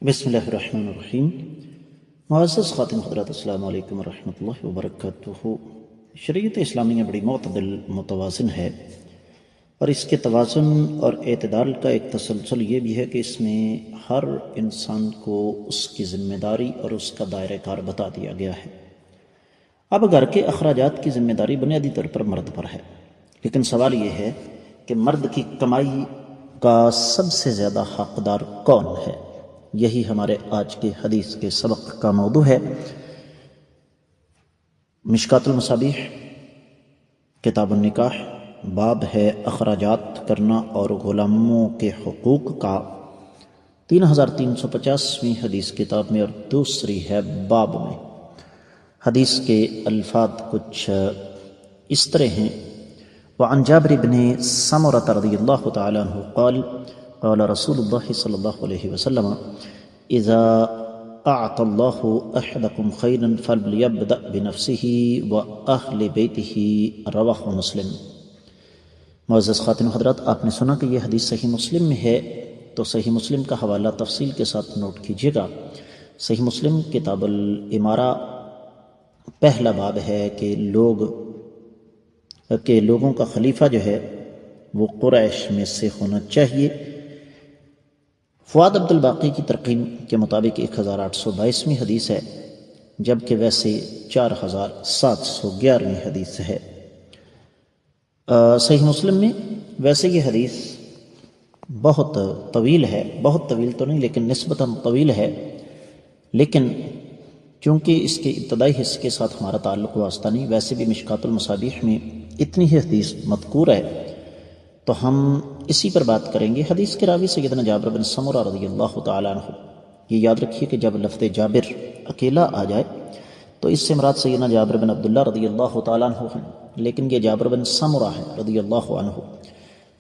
بسم اللہ الرحمن الرحیم۔ معزز خواتین حضرات، السلام علیکم ورحمۃ اللہ وبرکاتہ۔ شریعت اسلامیہ بڑی معتدل متوازن ہے، اور اس کے توازن اور اعتدال کا ایک تسلسل یہ بھی ہے کہ اس میں ہر انسان کو اس کی ذمہ داری اور اس کا دائرہ کار بتا دیا گیا ہے۔ اب گھر کے اخراجات کی ذمہ داری بنیادی طور پر مرد پر ہے، لیکن سوال یہ ہے کہ مرد کی کمائی کا سب سے زیادہ حقدار کون ہے؟ یہی ہمارے آج کے حدیث کے سبق کا موضوع ہے۔ مشکات المصابیح، کتاب النکاح، باب ہے اخراجات کرنا اور غلاموں کے حقوق کا، 3350ویں حدیث کتاب میں، اور دوسری ہے باب میں۔ حدیث کے الفاظ کچھ اس طرح ہیں: وعن جابر بن سمرة رضی اللہ تعالی عنہ قال قال رسول اللہ صلی اللہ علیہ وسلم اذا اعطى الله احدكم خيرا فليبدأ بنفسه واهل بيته، رواه مسلم۔ معزز خواتین و حضرات، آپ نے سنا کہ یہ حدیث صحیح مسلم میں ہے، تو صحیح مسلم کا حوالہ تفصیل کے ساتھ نوٹ کیجیے گا۔ صحیح مسلم کتاب الامارہ، پہلا باب ہے کہ لوگوں کا خلیفہ جو ہے وہ قریش میں سے ہونا چاہیے۔ فؤاد عبد الباقی کی ترقیم کے مطابق 1822ویں حدیث ہے، جبکہ ویسے 4711ویں حدیث ہے۔ صحیح مسلم میں ویسے یہ حدیث بہت طویل ہے، بہت طویل تو نہیں لیکن نسبتاً طویل ہے، لیکن چونکہ اس کے ابتدائی حصے کے ساتھ ہمارا تعلق واسطہ نہیں، ویسے بھی مشکات المصابیح میں اتنی ہی حدیث مذکور ہے، تو ہم اسی پر بات کریں گے۔ حدیث کے راوی سیدنا جابر بن سمرہ رضی اللہ تعالی عنہ، یہ یاد رکھیے کہ جب لفظ جابر اکیلا آ جائے تو اس سے مراد سیدنا جابر بن عبداللہ رضی اللہ تعالی عنہ ہیں، لیکن یہ جابر بن سمرہ ہے رضی اللہ عنہ۔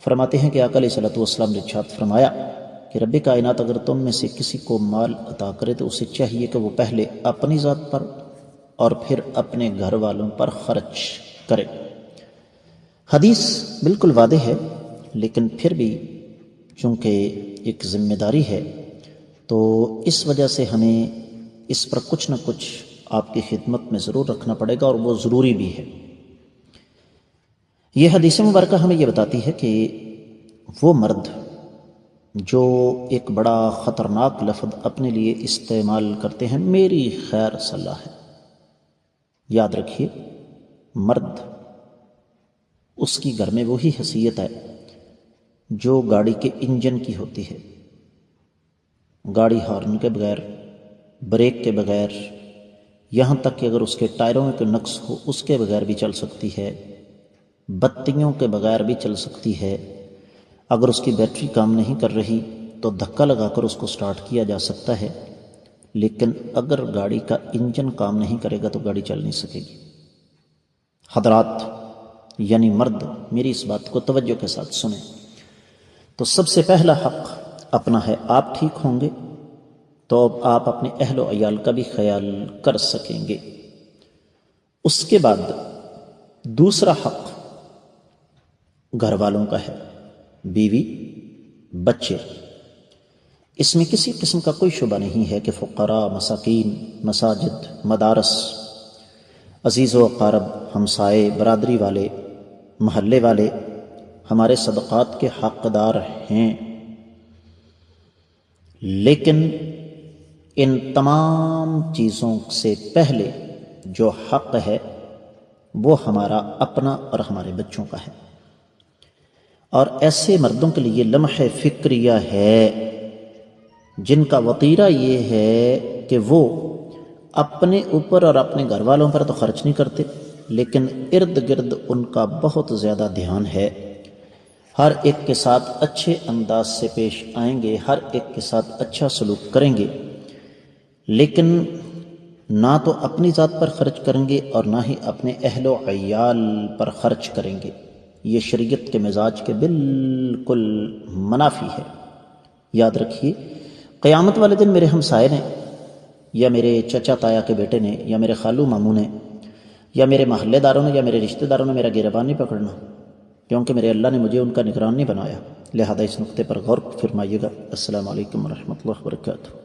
فرماتے ہیں کہ آقا علیہ الصلوۃ والسلام نے ارشاد فرمایا کہ رب کائنات اگر تم میں سے کسی کو مال عطا کرے تو اسے چاہیے کہ وہ پہلے اپنی ذات پر اور پھر اپنے گھر والوں پر خرچ کرے۔ حدیث بالکل واضح ہے، لیکن پھر بھی چونکہ ایک ذمہ داری ہے تو اس وجہ سے ہمیں اس پر کچھ نہ کچھ آپ کی خدمت میں ضرور رکھنا پڑے گا، اور وہ ضروری بھی ہے۔ یہ حدیث مبارکہ ہمیں یہ بتاتی ہے کہ وہ مرد جو ایک بڑا خطرناک لفظ اپنے لیے استعمال کرتے ہیں، میری خیر صلاح ہے، یاد رکھیے مرد، اس کی گھر میں وہی حیثیت ہے جو گاڑی کے انجن کی ہوتی ہے۔ گاڑی ہارن کے بغیر، بریک کے بغیر، یہاں تک کہ اگر اس کے ٹائروں میں کوئی نقص ہو اس کے بغیر بھی چل سکتی ہے، بتیوں کے بغیر بھی چل سکتی ہے۔ اگر اس کی بیٹری کام نہیں کر رہی تو دھکا لگا کر اس کو سٹارٹ کیا جا سکتا ہے، لیکن اگر گاڑی کا انجن کام نہیں کرے گا تو گاڑی چل نہیں سکے گی۔ حضرات یعنی مرد، میری اس بات کو توجہ کے ساتھ سنیں۔ تو سب سے پہلا حق اپنا ہے، آپ ٹھیک ہوں گے تو آپ اپنے اہل و عیال کا بھی خیال کر سکیں گے۔ اس کے بعد دوسرا حق گھر والوں کا ہے، بیوی، بچے۔ اس میں کسی قسم کا کوئی شبہ نہیں ہے کہ فقراء، مساکین، مساجد، مدارس، عزیز و اقارب، ہمسائے، برادری والے، محلے والے ہمارے صدقات کے حقدار ہیں، لیکن ان تمام چیزوں سے پہلے جو حق ہے وہ ہمارا اپنا اور ہمارے بچوں کا ہے۔ اور ایسے مردوں کے لیے لمحہ فکریہ ہے جن کا وطیرہ یہ ہے کہ وہ اپنے اوپر اور اپنے گھر والوں پر تو خرچ نہیں کرتے، لیکن ارد گرد ان کا بہت زیادہ دھیان ہے۔ ہر ایک کے ساتھ اچھے انداز سے پیش آئیں گے، ہر ایک کے ساتھ اچھا سلوک کریں گے، لیکن نہ تو اپنی ذات پر خرچ کریں گے اور نہ ہی اپنے اہل و عیال پر خرچ کریں گے۔ یہ شریعت کے مزاج کے بالکل منافی ہے۔ یاد رکھیے، قیامت والے دن میرے ہمسائے نے، یا میرے چچا تایا کے بیٹے نے، یا میرے خالو ماموں نے، یا میرے محلے داروں نے، یا میرے رشتہ داروں نے میرا گریبان نہیں پکڑنا، کیونکہ میرے اللہ نے مجھے ان کا نگران نہیں بنایا۔ لہذا اس نقطے پر غور فرمائیے گا۔ السلام علیکم ورحمۃ اللہ وبرکاتہ۔